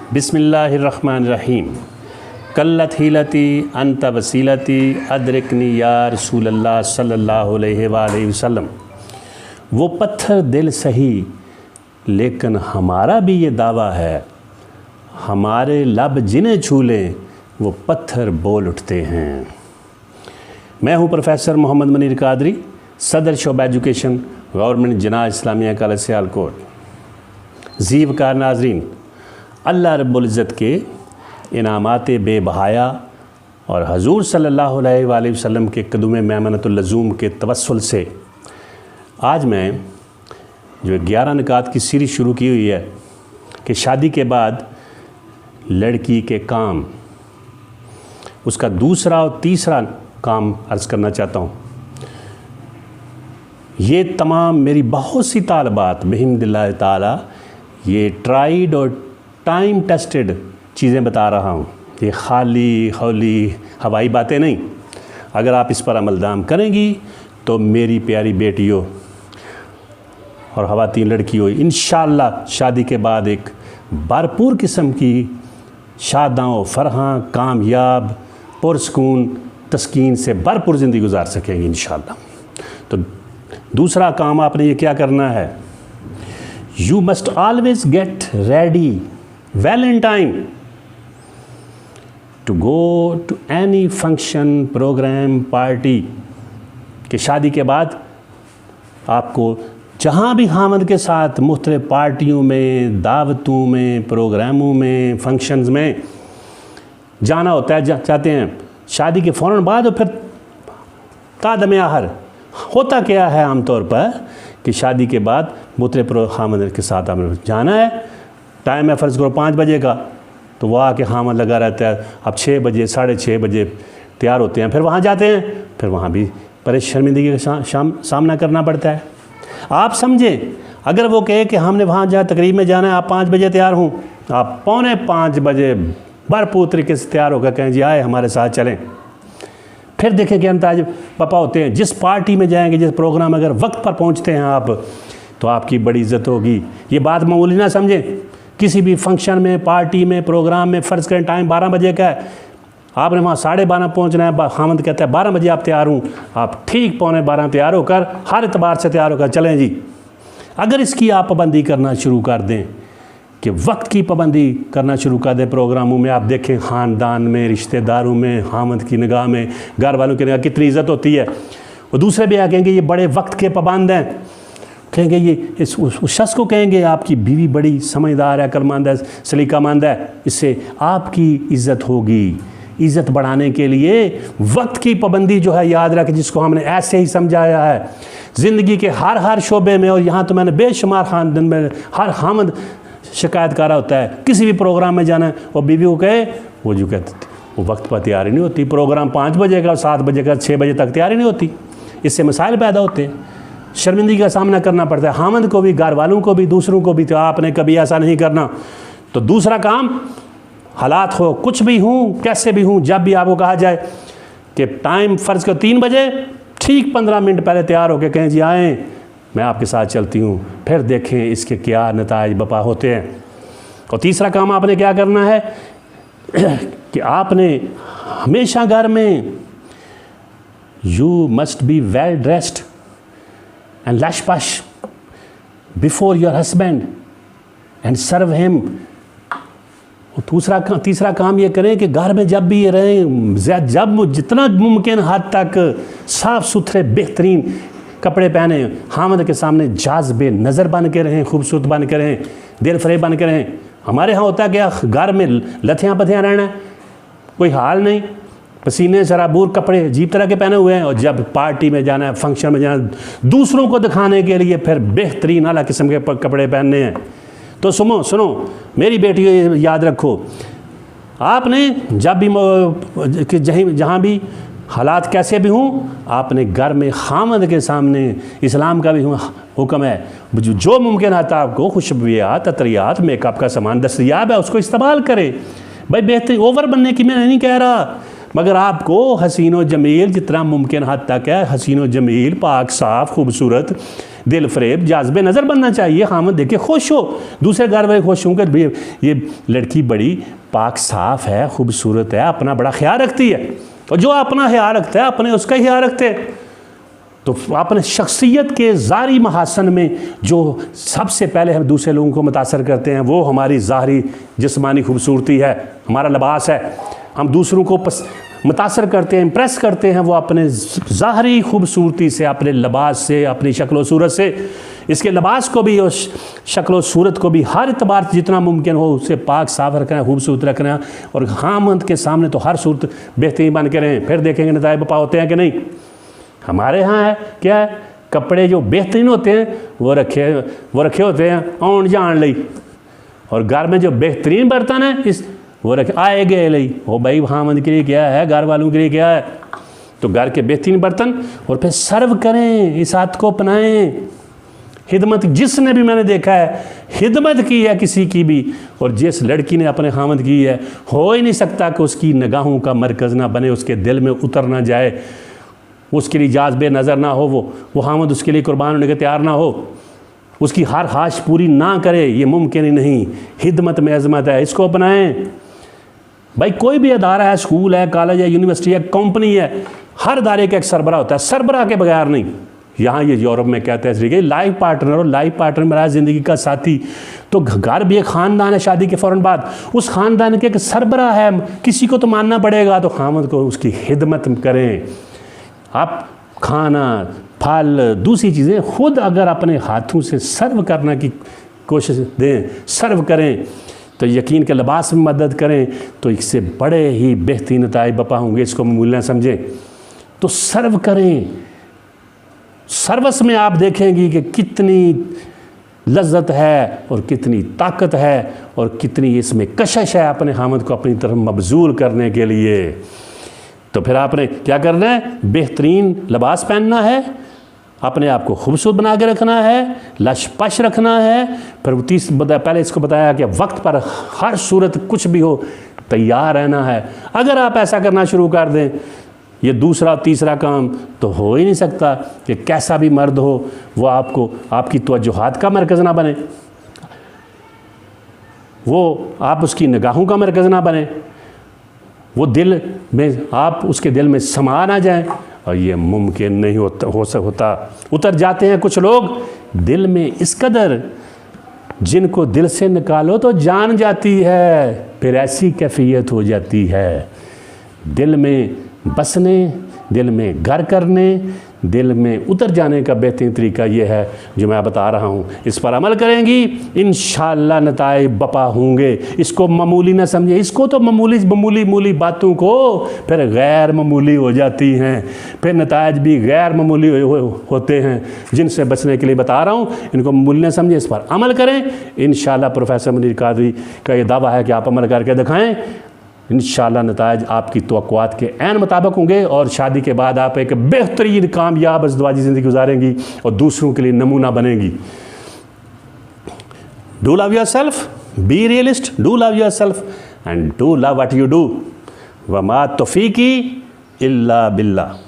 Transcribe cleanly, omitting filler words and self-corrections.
बिस्मिल्लाहिर्रहमानिर्रहीम। कल्लत हीलती अंत वसीलती अदरिकनी या रसूलल्लाह सल्लल्लाहु अलैहि वसल्लम। वो पत्थर दिल सही लेकिन हमारा भी ये दावा है, हमारे लब जिन्हें छू लें वो पत्थर बोल उठते हैं। मैं हूँ प्रोफेसर मोहम्मद मनीर कादरी, सदर शोबा education, government जनाह Islamia college Sialkot. ज़ीवकार नाजरीन, अल्लाह रब्बुल इज़्ज़त के इनामात बेबहाया और हजूर सल्लल्लाहु अलैहि वसल्लम के कदूम मैमनतुल लज़ूम के तवस्सुल से आज मैं जो 11 निकात की सीरीज़ शुरू की हुई है कि शादी के बाद लड़की के काम, उसका दूसरा और तीसरा काम अर्ज़ करना चाहता हूँ। ये तमाम मेरी बहुत सी तालबात बिहिम्दिल्लाह ताला ये ट्राइड और टाइम टेस्टेड चीज़ें बता रहा हूँ। ये खाली खौली हवाई बातें नहीं। अगर आप इस पर अमलदाम करेंगी तो मेरी प्यारी बेटियों और ख़वातीन लड़कियों, इंशाअल्लाह शादी के बाद एक भरपूर किस्म की शादां फरहां कामयाब पुरसकून तस्कीन से भरपूर ज़िंदगी गुजार सकेंगी इंशाअल्लाह। तो दूसरा काम आपने ये क्या करना है, you must always get ready well in time to go to any function programme party. कि शादी के बाद आपको जहाँ भी खामद के साथ मुख्तलिफ पार्टियों में, दावतों में, प्रोग्रामों में, फंक्शंस में जाना होता है, चाहते हैं शादी के फ़ौरन बाद और फिर तादम आहर। होता क्या है आमतौर पर कि शादी के बाद मुख्तलिफ खामद के साथ हमें जाना है, टाइम है फ़र्ज़ करो 5 बजे का, तो वह आके खामद लगा रहता है। अब 6 बजे 6:30 बजे तैयार होते हैं, फिर वहाँ जाते हैं, फिर वहाँ भी शर्मिंदगी का सामना करना पड़ता है। आप समझें, अगर वो कहे कि हमने वहाँ जहाँ तकरीब में जाना है, आप 5 बजे तैयार हों, आप 4:45 बजे भरपूर तरीके से तैयार होकर कहें जी आए हमारे साथ चलें। फिर देखें कि अंताज पापा होते हैं, जिस पार्टी में जाएंगे, जिस प्रोग्राम अगर वक्त पर पहुँचते हैं आप, तो आपकी बड़ी इज़्ज़त होगी। ये बात मामूली ना समझें। किसी भी फंक्शन में, पार्टी में, प्रोग्राम में फ़र्ज़ करें टाइम 12 बजे का है, आपने वहाँ 12:30 पहुँचना है, खामद कहता है 12 बजे आप तैयार हूँ, आप ठीक 11:45 तैयार होकर हर एतबार से तैयार होकर चलें जी। अगर इसकी आप पाबंदी करना शुरू कर दें कि वक्त की पाबंदी करना शुरू कर दें प्रोग्रामों में, आप देखें ख़ानदान में, रिश्तेदारों में, खामद की निगाह में, घर वालों की निगाह कितनी इज़्ज़त होती है। और दूसरे भी आ कहेंगे ये बड़े वक्त के पाबंद हैं, कहेंगे ये उस शख्स को कहेंगे आपकी बीवी बड़ी समझदार है, अक्लमंद है, सलीकामंद है, इससे आपकी इज़्ज़त होगी। इज़्ज़त बढ़ाने के लिए वक्त की पाबंदी जो है याद रखें, जिसको हमने ऐसे ही समझाया है ज़िंदगी के हर शोबे में। और यहाँ तो मैंने बेशुमार खानदान में हर खामद शिकायत कर रहा होता है, किसी भी प्रोग्राम में जाना है और बीवी को कहे, वो जो कहते वो वक्त पर तैयारी नहीं होती, प्रोग्राम 5 बजे का, 7 बजे का, 6 बजे तक तैयारी नहीं होती। इससे मसाइल पैदा होते हैं, शर्मिंदगी का सामना करना पड़ता है खामद को भी, घर वालों को भी, दूसरों को भी। तो आपने कभी ऐसा नहीं करना। तो दूसरा काम, हालात हो कुछ भी हूँ, कैसे भी हूँ, जब भी आपको कहा जाए कि टाइम फ़र्ज़ करो 3 बजे, ठीक 15 मिनट पहले तैयार होकर कहें जी आएँ, मैं आपके साथ चलती हूँ। फिर देखें इसके क्या नताइज बपा होते हैं। और तीसरा काम आपने क्या करना है कि आपने हमेशा घर में you must be well dressed and lush push before your husband and serve him. तीसरा काम ये करें कि घर में जब भी ये रहें, जब जितना मुमकिन हद तक साफ़ सुथरे बेहतरीन कपड़े पहने, खामद के सामने जाज़बे नज़र बन के रहें, खूबसूरत बन के रहें, दिल फरेब बन के रहें। हमारे यहाँ होता है क्या, घर में लथियाँ पथियाँ रहना है, कोई हाल नहीं, पसीने शराबूर कपड़े अजीब तरह के पहने हुए हैं। और जब पार्टी में जाना है, फंक्शन में जाना, दूसरों को दिखाने के लिए फिर बेहतरीन आला किस्म के कपड़े पहनने हैं। तो सुनो मेरी बेटियों, याद रखो, आपने जब भी जहाँ भी हालात कैसे भी हों, आपने घर में खामद के सामने, इस्लाम का भी हुक्म है, जो मुमकिन आता आपको खुशबुयात, अतरियात, मेकअप का सामान दस्तयाब है, उसको इस्तेमाल करें। भाई बेहतरीन ओवर बनने की मैं नहीं कह रहा, मगर आपको हसीन व जमील जितना मुमकिन हद तक है, हसीन व जमील, पाक साफ़, खूबसूरत दिल फरेब जाज़बे नज़र बनना चाहिए। खामद देखे खुश हो, दूसरे घर वाले खुश होंगे, भाई ये लड़की बड़ी पाक साफ़ है, खूबसूरत है, अपना बड़ा ख्याल रखती है। और जो अपना ख्याल रखता है अपने उसका ही ख्याल रखते हैं। तो अपने शख्सियत के ज़ाहरी महासन में जो सबसे पहले हम दूसरे लोगों को मुतासर करते हैं वो हमारी ज़ाहरी जिस्मानी खूबसूरती है, हमारा लिबास है। हम दूसरों को मुतासर करते हैं, इम्प्रेस करते हैं वो अपने ज़ाहरी खूबसूरती से, अपने लिबास से, अपनी शक्ल सूरत से। इसके लिबास को भी और शक्ल सूरत को भी हर एतबार से जितना मुमकिन हो उसे पाक साफ रखना, खूबसूरत रखना। और खामद के सामने तो हर सूरत बेहतरीन बन के रहें, फिर देखेंगे नताइज बपा होते हैं कि नहीं। हमारे यहाँ है क्या है, कपड़े जो बेहतरीन होते हैं वो रखे होते हैं आउन जान लई, और घर में जो बेहतरीन बर्तन है वो रखे आए गए लई। वो भाई खामद के लिए क्या है, घर वालों के लिए क्या है। तो घर के बेहतरीन बर्तन और फिर सर्व करें, इस आदत को अपनाएं। खिदमत, जिसने भी मैंने देखा है खिदमत की है किसी की भी, और जिस लड़की ने अपने खामद की है, हो ही नहीं सकता कि उसकी निगाहों का मरकज़ ना बने, उसके दिल में उतर ना जाए, उसके लिए जाज़बे नज़र ना हो, वो खामद उसके लिए कुर्बान होने के तैयार ना हो, उसकी हर ख्वाहिश पूरी ना करे, ये मुमकिन ही नहीं। खिदमत में अज़मत है, इसको अपनाएं। भाई कोई भी अदारा है, स्कूल है, कॉलेज है, यूनिवर्सिटी है, कंपनी है, हर अदारे का एक सरबरा होता है, सरबरा के बगैर नहीं। यहाँ ये यूरोप में कहते हैं इस तरीके लाइफ पार्टनर, और लाइफ पार्टनर मेरा ज़िंदगी का साथी। तो घर भी एक ख़ानदान है, शादी के फ़ौरन बाद उस ख़ानदान के एक सरबरा है, किसी को तो मानना पड़ेगा। तो खामद को उसकी खिदमत करें। आप खाना, फल, दूसरी चीज़ें खुद अगर अपने हाथों से सर्व करने की कोशिश दें, सर्व करें, तो यकीन के लिबास में मदद करें, तो इससे बड़े ही बेहतरीन नताइज बपा होंगे। इसको मूल्य समझें, तो सर्व करें। सर्वस में आप देखेंगी कि कितनी लज्जत है और कितनी ताकत है और कितनी इसमें कशिश है अपने खामद को अपनी तरफ मबजूल करने के लिए। तो फिर आपने क्या करना है, बेहतरीन लिबास पहनना है, अपने आप को खूबसूरत बना के रखना है, लश पश रखना है। फिर पहले इसको बताया कि वक्त पर हर सूरत कुछ भी हो तैयार रहना है। अगर आप ऐसा करना शुरू कर दें, ये दूसरा तीसरा काम तो हो ही नहीं सकता कि कैसा भी मर्द हो वो आपको आपकी तवज्जुहात का मरकज़ ना बने, वो आप उसकी निगाहों का मरकज़ ना बने, वो दिल में आप उसके दिल में समा ना जाएं। और ये मुमकिन नहीं होता। उतर जाते हैं कुछ लोग दिल में इस कदर, जिनको दिल से निकालो तो जान जाती है, फिर ऐसी कैफियत हो जाती है। दिल में बसने, दिल में घर करने, दिल में उतर जाने का बेहतरीन तरीका ये है जो मैं बता रहा हूँ। इस पर अमल करेंगी इंशाअल्लाह नताइज बपा होंगे। इसको मामूली ना समझे, इसको तो मामूली बातों को फिर गैर मामूली हो जाती हैं, फिर नताइज भी गैर मामूली होते हैं। जिनसे बचने के लिए बता रहा हूँ, इनको मामूली ना समझे, इस पर अमल करें। इंशाअल्लाह प्रोफेसर मुनीर कादरी का ये दावा है कि आप अमल करके दिखाएँ, इंशाअल्लाह नताइज आपकी तवक्कुआत के ऐन मुताबिक होंगे और शादी के बाद आप एक बेहतरीन कामयाब अज़दवाजी ज़िंदगी गुजारेंगी और दूसरों के लिए नमूना बनेगी। Do love yourself, be realist, do love yourself and do love what you do. वमा तौफीकी इल्ला बिल्लाह।